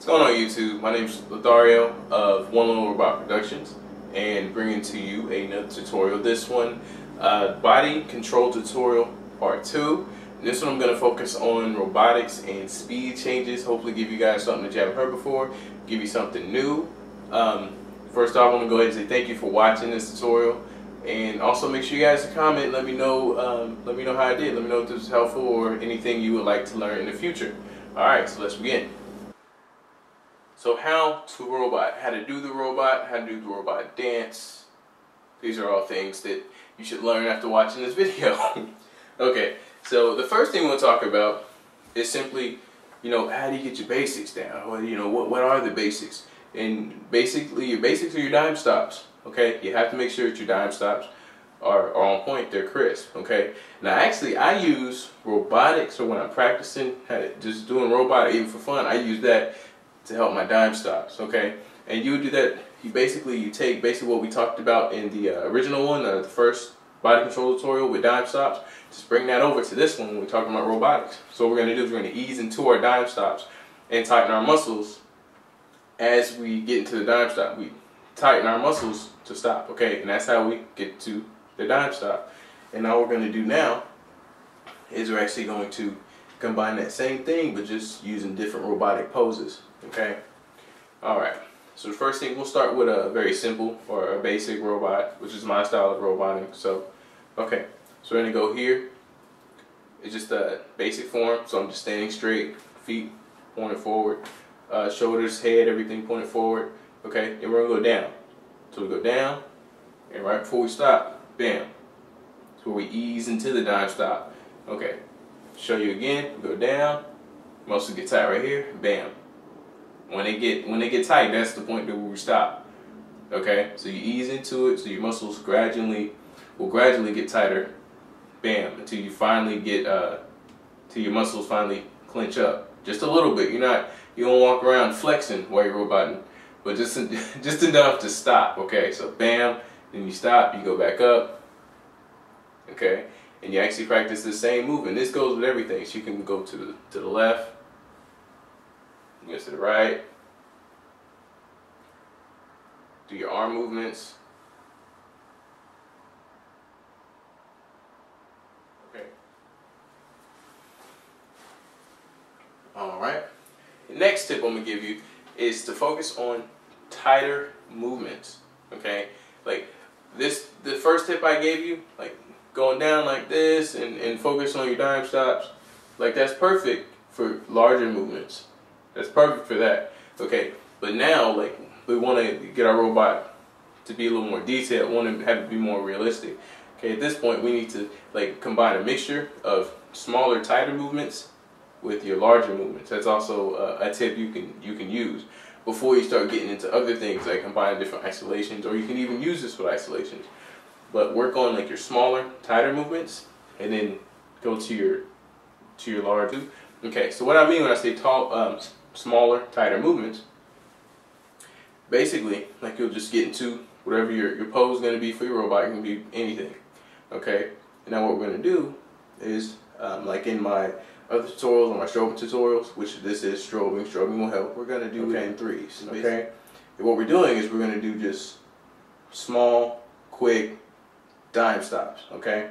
What's going on YouTube? My name is Lothario of SuperVillainLO Robot Productions and bringing to you another tutorial. This one, body control tutorial part 2. This one I'm going to focus on robotics and speed changes. Hopefully give you guys something that you haven't heard before, give you something new. First off, I want to go ahead and say thank you for watching this tutorial, and also make sure you guys comment. Let me know how I did. Let me know if this was helpful or anything you would like to learn in the future. Alright, so let's begin. So how to do the robot dance. These are all things that you should learn after watching this video. Okay, so the first thing we'll talk about is simply, how do you get your basics down? Or, what are the basics? And basically, your basics are your dime stops. Okay, you have to make sure that your dime stops are on point, they're crisp. Okay, now actually I use robotics, or when I'm practicing, just doing robot, even for fun, I use that to help my dime stops. Okay, and you do that. You take what we talked about in the original one, the first body control tutorial with dime stops. Just bring that over to this one when we're talking about robotics. So what we're going to do is we're going to ease into our dime stops and tighten our muscles as we get into the dime stop. We tighten our muscles to stop. Okay, and that's how we get to the dime stop. And all we're going to do now is we're actually going to combine that same thing but just using different robotic poses. Okay, alright, so the first thing, we'll start with a very simple or a basic robot, which is my style of roboting. So okay, so we're going to go here. It's just a basic form, so I'm just standing straight, feet pointed forward, shoulders, head, everything pointed forward. Okay, and we're going to go down. So we go down, and right before we stop, bam. So we ease into the dime stop. Okay, show you again. We go down, muscles get tight right here, bam. When they get tight, that's the point where we stop. Okay, so you ease into it, so your muscles will gradually get tighter, bam, until you finally get till your muscles finally clench up just a little bit. You don't walk around flexing while you're roboting, but just enough to stop. Okay, so bam, then you stop, you go back up. Okay, and you actually practice the same movement. This goes with everything. So you can go to the left, you go to the right, do your arm movements. Okay. Alright. The next tip I'm going to give you is to focus on tighter movements. Okay? Like the first tip I gave you, like going down like this and focus on your dime stops, like that's perfect for larger movements. That's perfect for that. Okay, but now like we want to get our robot to be a little more detailed. We want to have it be more realistic. Okay, at this point we need to like combine a mixture of smaller, tighter movements with your larger movements. That's also a tip you can use before you start getting into other things like combining different isolations, or you can even use this with isolations. But work on like your smaller, tighter movements, and then go to your larger. Okay, so what I mean when I say smaller, tighter movements, basically, like you'll just get into whatever your pose is going to be for your robot. It can be anything. Okay, and now what we're going to do is, like in my other tutorials, or my strobing tutorials, which this is strobing will help, we're going to do it in threes. Okay, and what we're doing is we're going to do just small, quick dime stops. Okay.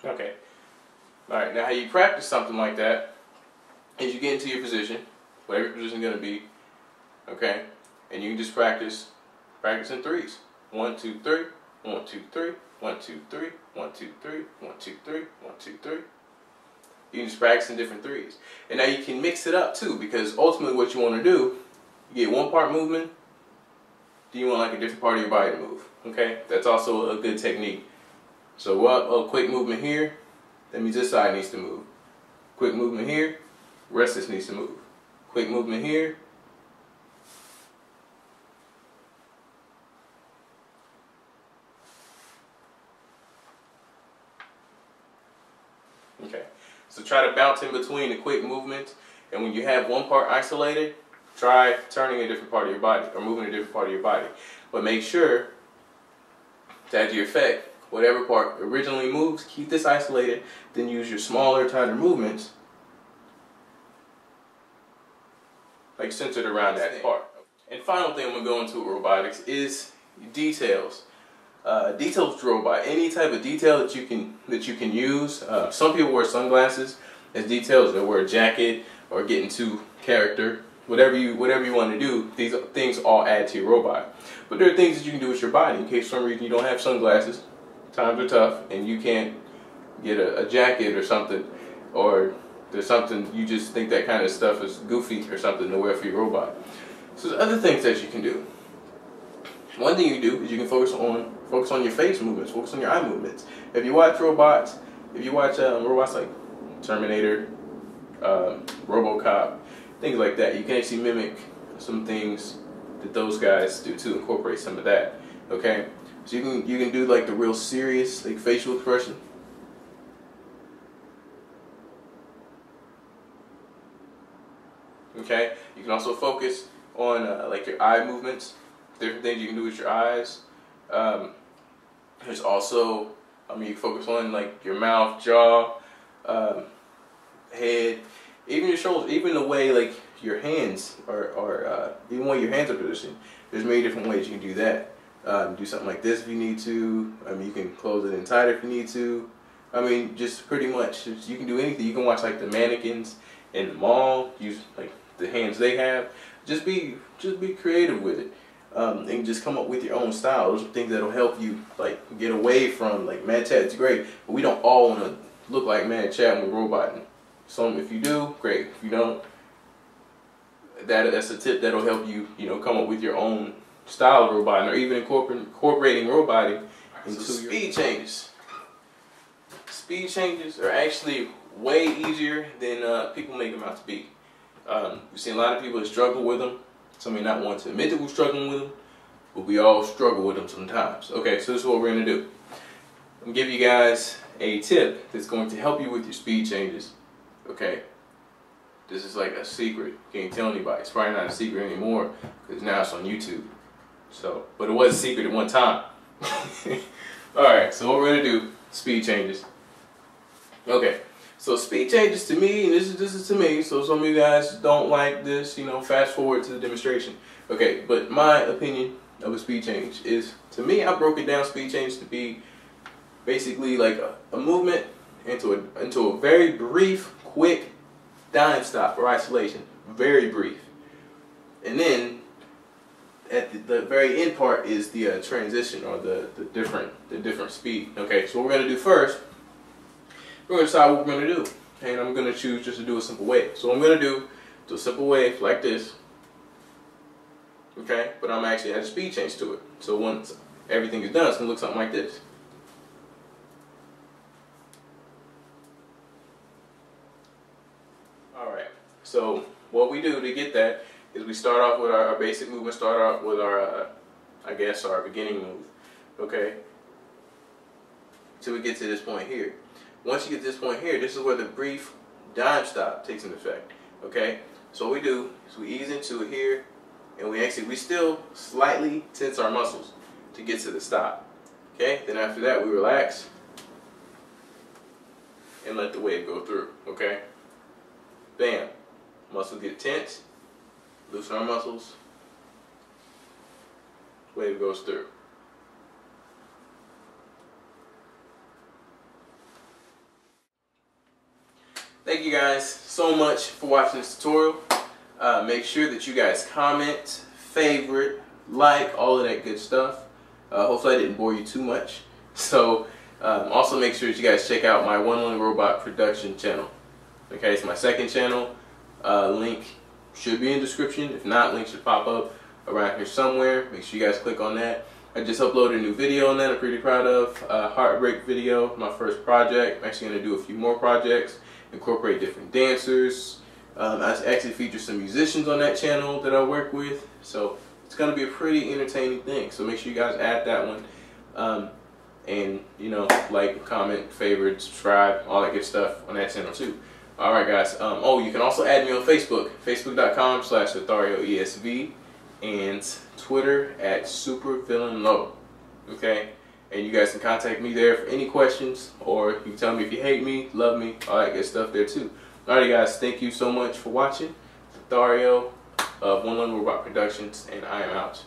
Okay. Alright, now how you practice something like that is you get into your position, whatever your position is going to be, okay, and you can just practice in threes. 1, 2, 3, 1, 2, 3, 1, 2, 3, 1, 2, 3, 1, 2, 3, 1, 2, 3. You can just practice in different threes. And now you can mix it up too, because ultimately what you want to do, you get one part movement, then you want like a different part of your body to move. Okay, that's also a good technique. So a quick movement here, that means this side needs to move. Quick movement here, rest of this needs to move. Quick movement here. Okay, so try to bounce in between the quick movements, and when you have one part isolated, try turning a different part of your body or moving a different part of your body. But make sure to add to your effect, whatever part originally moves, keep this isolated, then use your smaller, tighter movements like centered around that part. And final thing I'm going to go into with robotics is details. Details to robot. Any type of detail that you can use. Some people wear sunglasses as details. They wear a jacket or get into character. Whatever you want to do, these things all add to your robot. But there are things that you can do with your body in case for some reason you don't have sunglasses. Times are tough and you can't get a jacket or something, or there's something you just think that kind of stuff is goofy or something to wear for your robot. So there's other things that you can do. One thing you do is you can focus on your face movements, focus on your eye movements. If you watch robots, robots like Terminator, RoboCop, things like that, you can actually mimic some things that those guys do to incorporate some of that. Okay, so you can do like the real serious like facial expression. Okay, you can also focus on like your eye movements, different things you can do with your eyes. There's also, you can focus on like your mouth, jaw, head, even your shoulders, even the way like your hands are even the way your hands are positioned. There's many different ways you can do that. Do something like this if you need to. You can close it in tighter if you need to. Just pretty much, you can do anything. You can watch like the mannequins in the mall, use like the hands they have. Just be creative with it, and just come up with your own style. Those are things that'll help you like get away from like Mad Chat. It's great, but we don't all want to look like Mad Chat when we're roboting. Some, if you do, great. If you don't, that's a tip that'll help you, come up with your own style of roboting, or even incorporating roboting into your speed changes. Speed changes are actually way easier than people make them out to be. We've seen a lot of people that struggle with them. Some may not want to admit that we're struggling with them, but we all struggle with them sometimes. Okay, so this is what we're going to do. I'm going to give you guys a tip that's going to help you with your speed changes. Okay, this is like a secret. You can't tell anybody. It's probably not a secret anymore because now it's on YouTube. So, but it was a secret at one time. Alright, so what we're going to do, speed changes. Okay, so speed changes to me, and this is to me, so some of you guys don't like this, fast forward to the demonstration. Okay, but my opinion of a speed change is, to me, I broke it down speed change to be basically like a movement into a very brief, quick dime stop or isolation. Very brief. And then at the very end part is the transition, or the different speed. Okay, so what we're going to do first, we're going to decide what we're going to do. And I'm going to choose just to do a simple wave. So I'm going to do a simple wave like this. Okay, but I'm actually add a speed change to it. So once everything is done, it's going to look something like this. Alright, so what we do to get that is we start off with our basic movement, start off with our, our beginning move. Okay, till we get to this point here. Once you get to this point here, this is where the brief dime stop takes into effect. Okay, so what we do is we ease into it here, and we still slightly tense our muscles to get to the stop. Okay, then after that we relax and let the wave go through. Okay, bam, muscles get tense, loosen our muscles, wave goes through. Thank you guys so much for watching this tutorial. Make sure that you guys comment, favorite, like, all of that good stuff. Hopefully I didn't bore you too much. So also make sure that you guys check out my One Lonely Robot production channel. Okay, it's my second channel. Link should be in the description. If not, link should pop up around here somewhere. Make sure you guys click on that. I just uploaded a new video on that I'm pretty proud of. Heartbreak video, my first project. I'm actually going to do a few more projects. Incorporate different dancers. I actually feature some musicians on that channel that I work with, so it's going to be a pretty entertaining thing. So make sure you guys add that one, and like, comment, favorite, subscribe, all that good stuff on that channel too. Alright guys, oh, you can also add me on Facebook, facebook.com/LotharioESV, and Twitter at SuperVillainLO, okay? And you guys can contact me there for any questions, or you can tell me if you hate me, love me, all that good stuff there too. Alright guys, thank you so much for watching. Lothario of One Lone Robot Productions, and I am out.